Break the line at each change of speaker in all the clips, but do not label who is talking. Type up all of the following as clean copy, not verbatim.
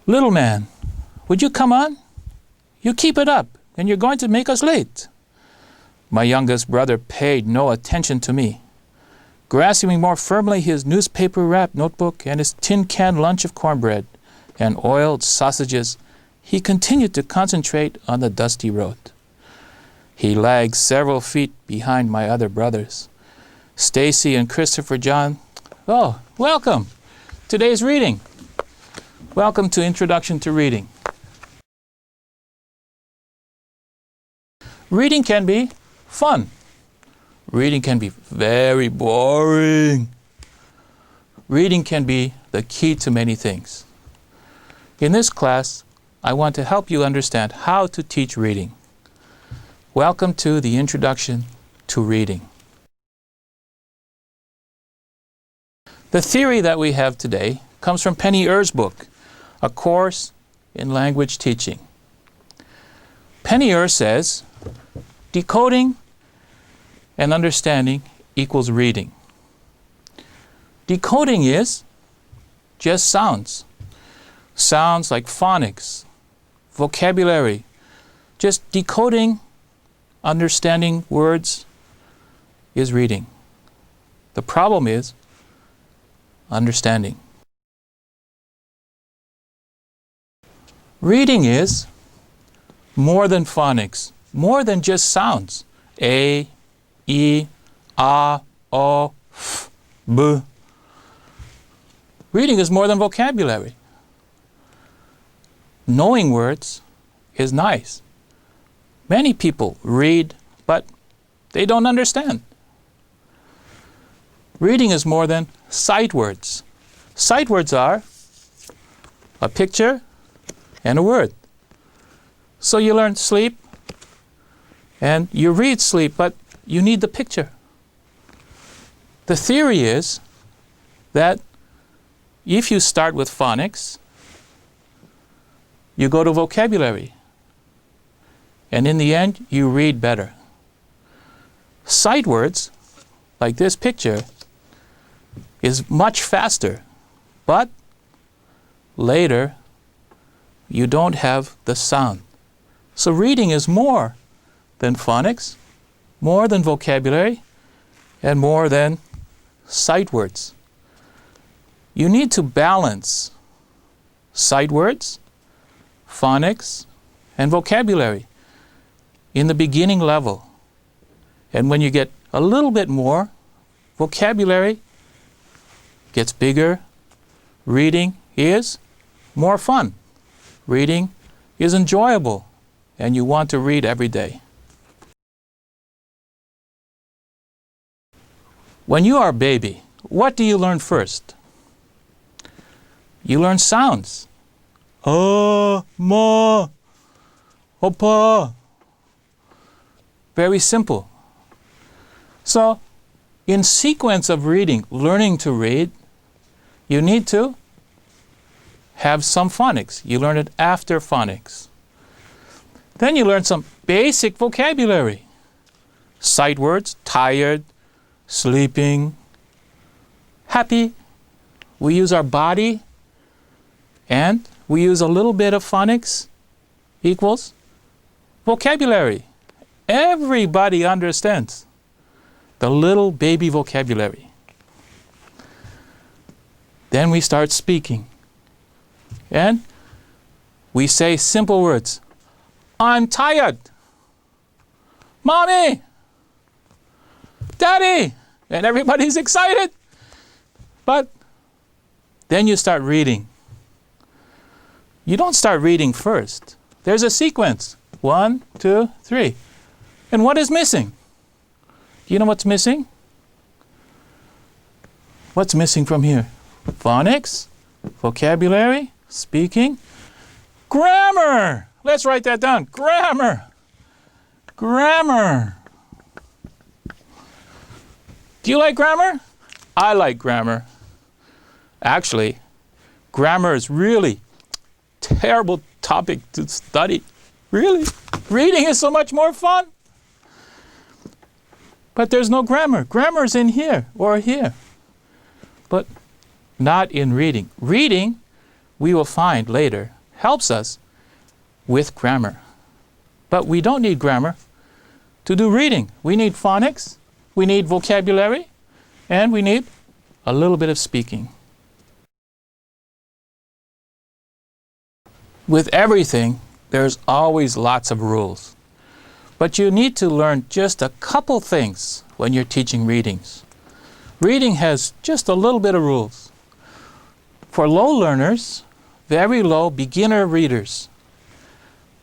Little man, would you come on? You keep it up, and you're going to make us late. My youngest brother paid no attention to me. Grasping more firmly his newspaper-wrapped notebook and his tin-can lunch of cornbread and oiled sausages, he continued to concentrate on the dusty road. He lagged several feet behind my other brothers. Stacy and Christopher John, oh, welcome. Today's reading. Welcome to Introduction to Reading. Reading can be fun. Reading can be very boring. Reading can be the key to many things. In this class, I want to help you understand how to teach reading. Welcome to the Introduction to Reading. The theory that we have today comes from Penny Ehr's book, A Course in Language Teaching. Penny Ehr says, decoding and understanding equals reading. Decoding is just sounds. Sounds like phonics, vocabulary. Just decoding, understanding words is reading. The problem is understanding. Reading is more than phonics, more than just sounds. A, E, A, O, F, B. Reading is more than vocabulary. Knowing words is nice. Many people read, but they don't understand. Reading is more than sight words. Sight words are a picture and a word. So you learn sleep, and you read sleep, but you need the picture. The theory is that if you start with phonics, you go to vocabulary, and in the end, you read better. Sight words, like this picture, is much faster, but later, you don't have the sound. So reading is more than phonics, more than vocabulary, and more than sight words. You need to balance sight words, phonics, and vocabulary in the beginning level. And when you get a little bit more, vocabulary gets bigger, reading is more fun. Reading is enjoyable, and you want to read every day. When you are a baby, what do you learn first? You learn sounds. Ma, Opa. Very simple. So, in sequence of reading, learning to read, you need to have some phonics. You learn it after phonics. Then you learn some basic vocabulary. Sight words, tired, sleeping, happy. We use our body, and we use a little bit of phonics equals vocabulary. Everybody understands the little baby vocabulary. Then we start speaking. And we say simple words. I'm tired. Mommy. Daddy. And everybody's excited. But then you start reading. You don't start reading first. There's a sequence. 1, 2, 3. And what is missing? Do you know what's missing? What's missing from here? Phonics, vocabulary, speaking, grammar. Let's write that down. Grammar. Grammar. Do you like grammar? I like grammar. Actually, grammar is really terrible topic to study. Really. Reading is so much more fun. But there's no grammar. Grammar is in here or here. But not in reading. Reading, we will find later, helps us with grammar. But we don't need grammar to do reading. We need phonics, we need vocabulary, and we need a little bit of speaking. With everything, there's always lots of rules. But you need to learn just a couple things when you're teaching readings. Reading has just a little bit of rules. For low learners, very low beginner readers,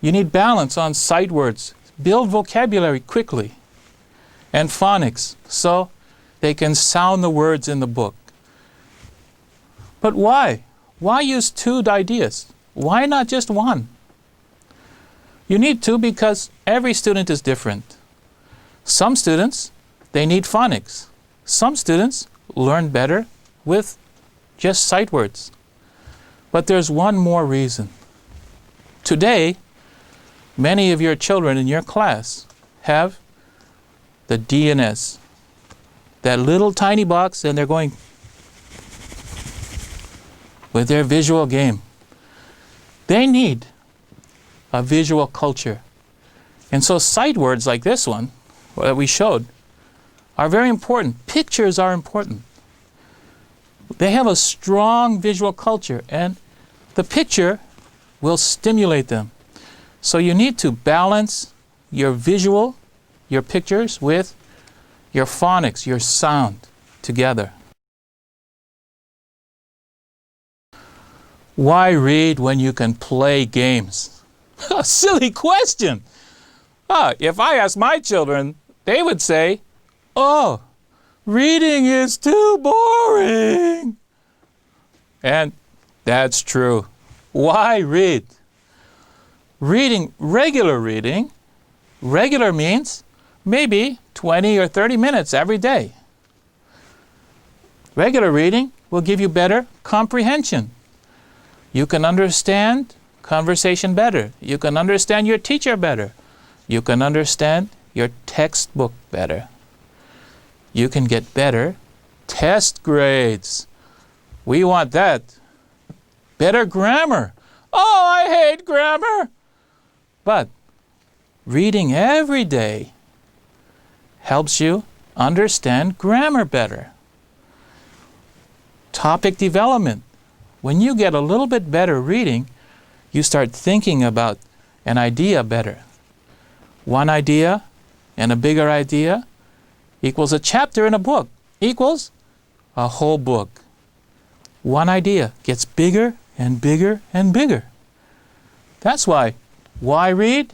you need balance on sight words, build vocabulary quickly, and phonics, so they can sound the words in the book. But why? Why use two ideas? Why not just one? You need two because every student is different. Some students, they need phonics. Some students learn better with just sight words. But there's one more reason. Today, many of your children in your class have the DNS, that little tiny box, and they're going with their visual game. They need a visual culture. And so sight words like this one that we showed are very important. Pictures are important. They have a strong visual culture, and the picture will stimulate them. So you need to balance your visual, your pictures, with your phonics, your sound together. Why read when you can play games? A silly question. If I asked my children, they would say, "Oh, reading is too boring." And that's true. Why read? Regular means maybe 20 or 30 minutes every day. Regular reading will give you better comprehension. You can understand conversation better. You can understand your teacher better. You can understand your textbook better. You can get better test grades. We want that. Better grammar. Oh, I hate grammar. But reading every day helps you understand grammar better. Topic development. When you get a little bit better reading, you start thinking about an idea better. One idea and a bigger idea equals a chapter in a book, equals a whole book. One idea gets bigger and bigger and bigger. That's why read?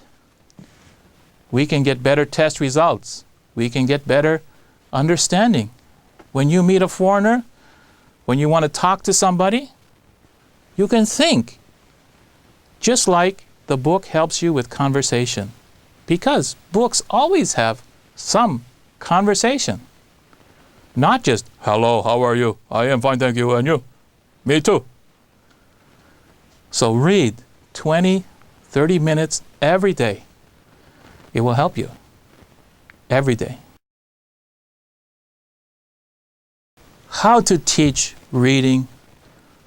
We can get better test results. We can get better understanding. When you meet a foreigner, when you want to talk to somebody, you can think, just like the book helps you with conversation, because books always have some conversation. Not just, "Hello, how are you? I am fine, thank you, and you?" "Me too." So read 20, 30 minutes every day. It will help you every day. How to teach reading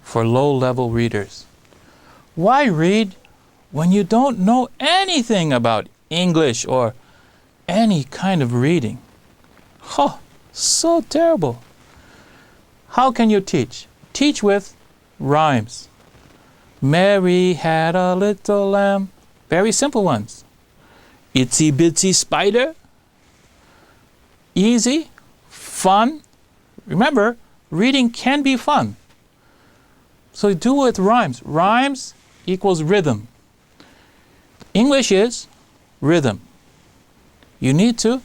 for low-level readers. Why read when you don't know anything about English or any kind of reading? Oh, so terrible. How can you teach? Teach with rhymes. Mary had a little lamb. Very simple ones. Itsy bitsy spider. Easy, fun. Remember, reading can be fun. So do it with rhymes. Rhymes equals rhythm. English is rhythm. You need to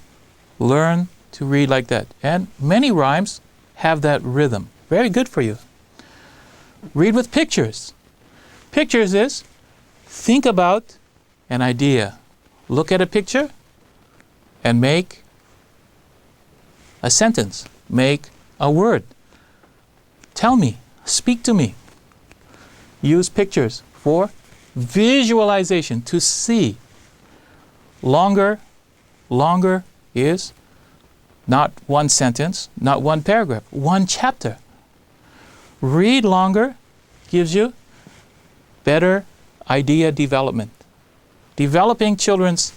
learn to read like that. And many rhymes have that rhythm. Very good for you. Read with pictures. Pictures is, think about an idea. Look at a picture and make a sentence. Make a word. Tell me. Speak to me. Use pictures for visualization, to see. Longer is not one sentence, not one paragraph, one chapter. Read longer gives you better idea development. Developing children's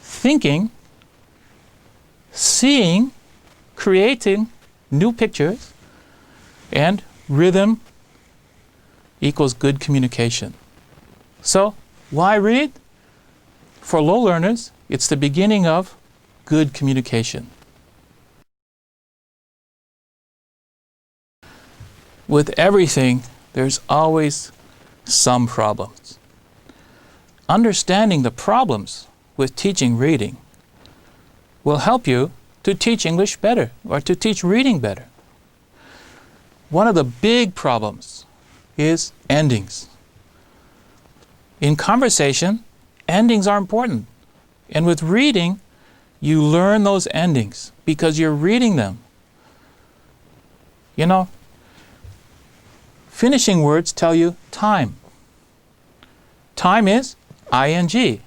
thinking, seeing, creating new pictures, and rhythm equals good communication. So, why read? For low learners, it's the beginning of good communication. With everything, there's always some problems. Understanding the problems with teaching reading will help you to teach English better or to teach reading better. One of the big problems is endings. In conversation, endings are important. And with reading, you learn those endings because you're reading them. You know, finishing words tell you time. Time is ing,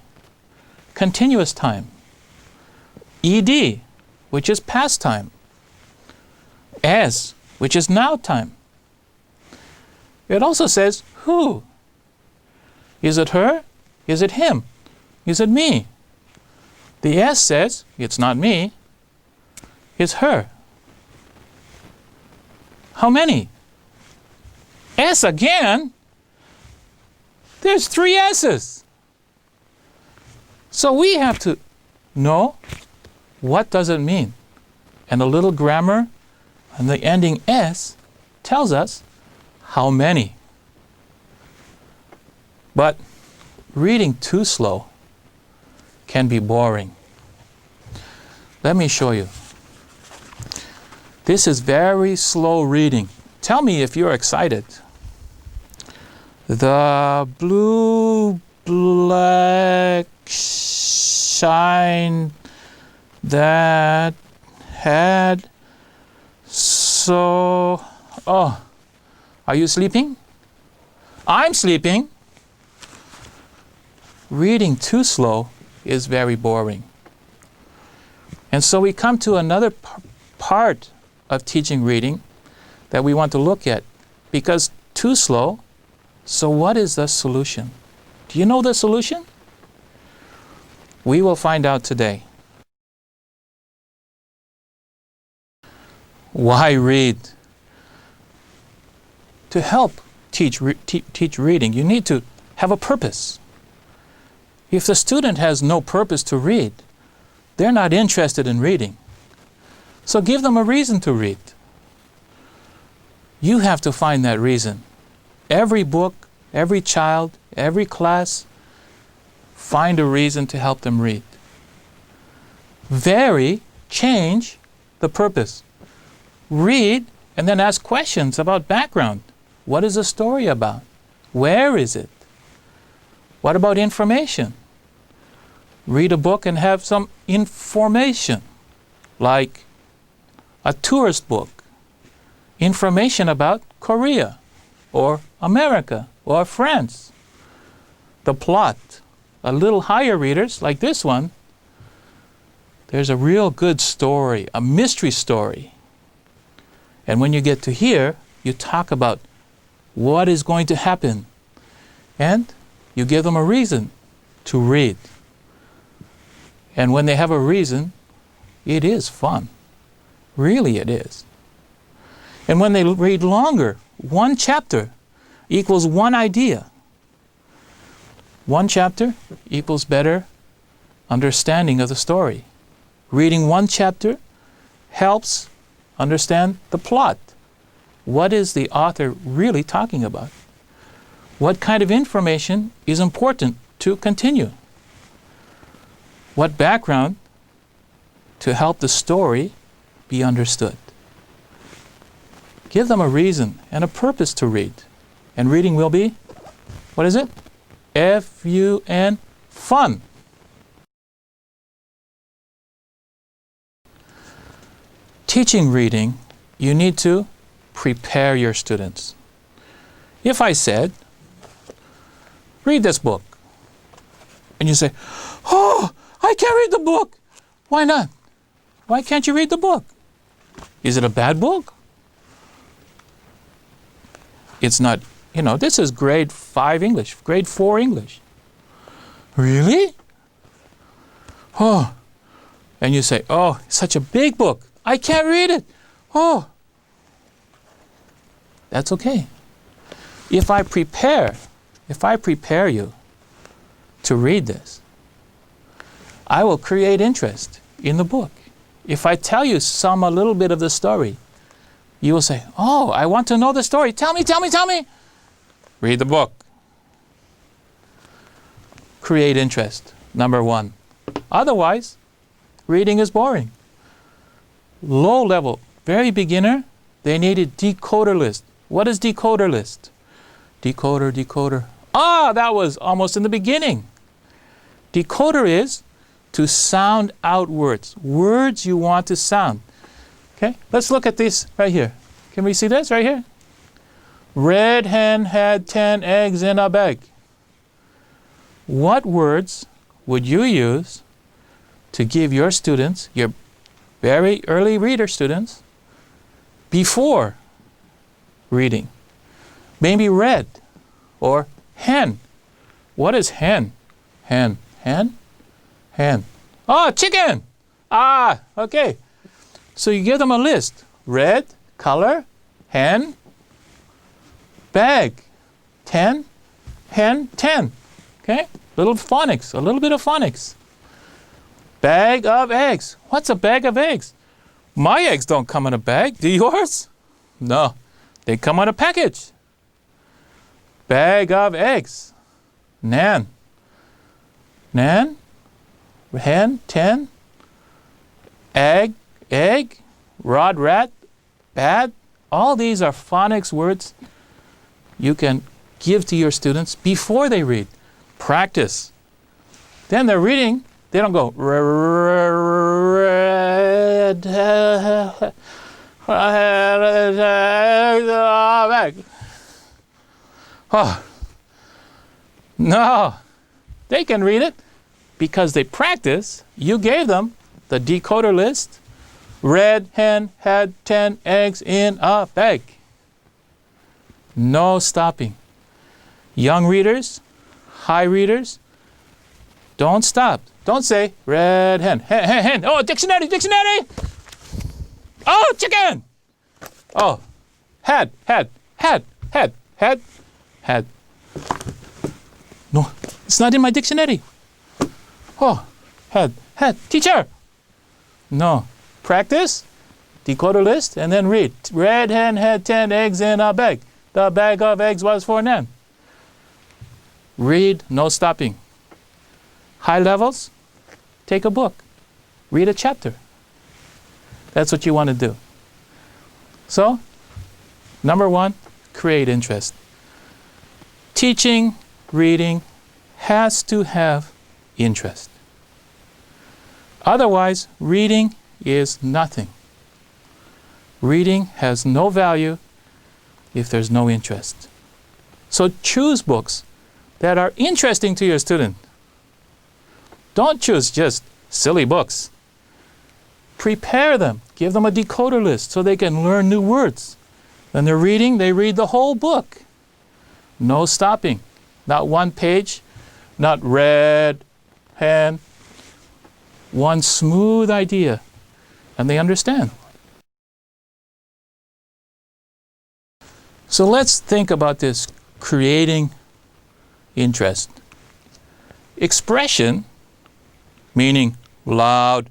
continuous time. Ed, which is past time. As, which is now time. It also says who. Is it her? Is it him? Is it me? The S says it's not me, it's her. How many? S again? There's 3 S's. So we have to know what does it mean. And a little grammar and the ending S tells us how many. But reading too slow can be boring. Let me show you. This is very slow reading. Tell me if you're excited. The blue black shine that had so... Oh, are you sleeping? I'm sleeping. Reading too slow is very boring. And so we come to another part of teaching reading that we want to look at. Because too slow, so what is the solution? Do you know the solution? We will find out today. Why read? To help teach reading, you need to have a purpose. If the student has no purpose to read, they're not interested in reading. So give them a reason to read. You have to find that reason. Every book, every child, every class, find a reason to help them read. Vary, change the purpose. Read and then ask questions about background. What is the story about? Where is it? What about information? Read a book and have some information, like a tourist book, information about Korea, or America, or France. The plot, a little higher readers, like this one, there's a real good story, a mystery story. And when you get to here, you talk about what is going to happen, and you give them a reason to read. And when they have a reason, it is fun. Really it is. And when they read longer, 1 chapter equals 1 idea. 1 chapter equals better understanding of the story. Reading 1 chapter helps understand the plot. What is the author really talking about? What kind of information is important to continue? What background to help the story be understood? Give them a reason and a purpose to read. And reading will be, what is it? F-U-N, fun. Teaching reading, you need to prepare your students. If I said, read this book, and you say, oh, I can't read the book. Why not? Why can't you read the book? Is it a bad book? It's not this is grade 5 English, grade 4 English. Really? Oh. And you say, oh, it's such a big book. I can't read it. Oh. That's okay. If I prepare you to read this, I will create interest in the book. If I tell you a little bit of the story, you will say, oh, I want to know the story. Tell me. Read the book. Create interest, number 1. Otherwise, reading is boring. Low level, very beginner, they need a decoder list. What is decoder list? Decoder. Ah, that was almost in the beginning. Decoder is to sound out words you want to sound. Okay, let's look at this right here. Can we see this right here? Red hen had 10 eggs in a bag. What words would you use to give your students, your very early reader students, before reading? Maybe red or hen. What is hen? Hen. Oh, chicken! Ah, okay. So you give them a list. Red, color, hen, bag, 10, hen, 10. Okay? A little bit of phonics. Bag of eggs. What's a bag of eggs? My eggs don't come in a bag. Do yours? No. They come in a package. Bag of eggs. Nan. Hen, 10. Egg, rod, rat, bad. All these are phonics words you can give to your students before they read. Practice. Then they're reading, they don't go red. Oh. No. They can read it because they practice. You gave them the decoder list. Red hen had 10 eggs in a bag. No stopping. Young readers, high readers, don't stop. Don't say red hen, hen. Oh, dictionary. Oh, chicken. Oh, had. No, it's not in my dictionary. Oh, had. Teacher. No. Practice, decoder list, and then read. Red hen had 10 eggs in a bag. The bag of eggs was for Nan. Read, no stopping. High levels, take a book. Read a chapter. That's what you want to do. So, number 1, create interest. Teaching, reading has to have interest. Otherwise, reading is nothing. Reading has no value if there's no interest. So choose books that are interesting to your student. Don't choose just silly books. Prepare them. Give them a decoder list so they can learn new words. When they're reading, they read the whole book. No stopping. Not one page, not red, hen. One smooth idea, and they understand. So let's think about this creating interest. Expression, meaning loud.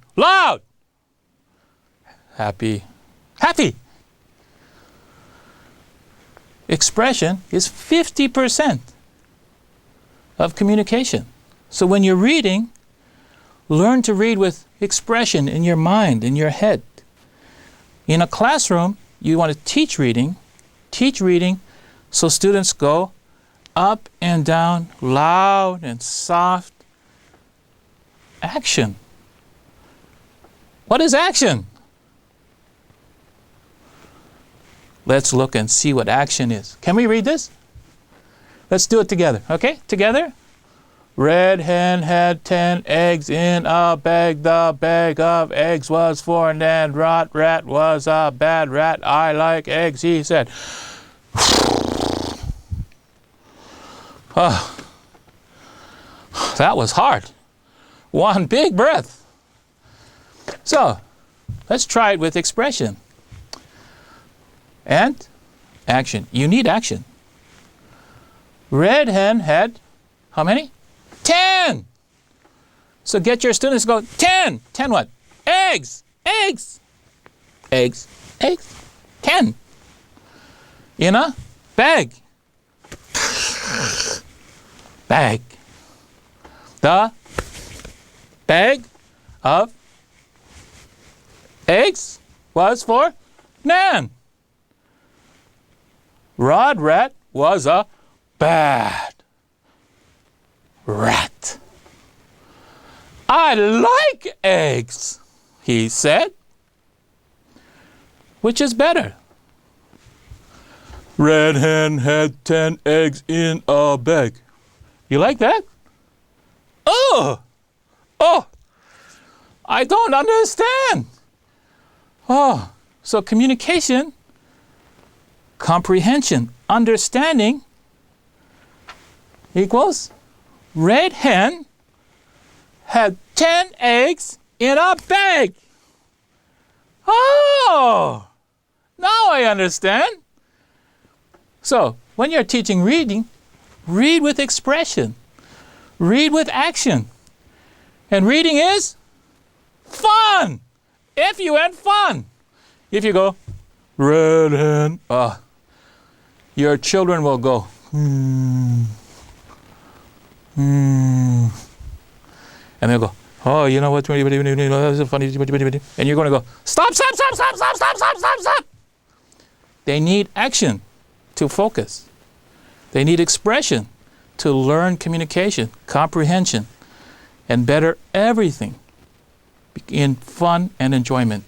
Happy. Expression is 50% of communication. So when you're reading, learn to read with expression in your mind, in your head. In a classroom, you want to teach reading so students go up and down, loud and soft. Action. What is action? Let's look and see what action is. Can we read this? Let's do it together, okay? Together? Red hen had 10 eggs in a bag. The bag of eggs was for Nan. Rat was a bad rat. I like eggs, he said. Oh, that was hard. One big breath. So, let's try it with expression. And action. You need action. Red hen had how many? 10. So get your students to go 10. 10 what? Eggs. Eggs. Eggs. Eggs. 10. In a bag. Bag. The bag of eggs was for Nan. Rod Rat was a bad rat. I like eggs, he said. Which is better? Red hen had 10 eggs in a bag. You like that? Oh, I don't understand. Oh, so communication, comprehension, understanding equals red hen had 10 eggs in a bag. Oh, now I understand. So, when you're teaching reading, read with expression. Read with action. And reading is fun. F-U-N, fun. If you go, red hen, your children will go, And they'll go, oh, you know what? That's funny. And you're going to go, stop. They need action to focus. They need expression to learn communication, comprehension, and better everything in fun and enjoyment.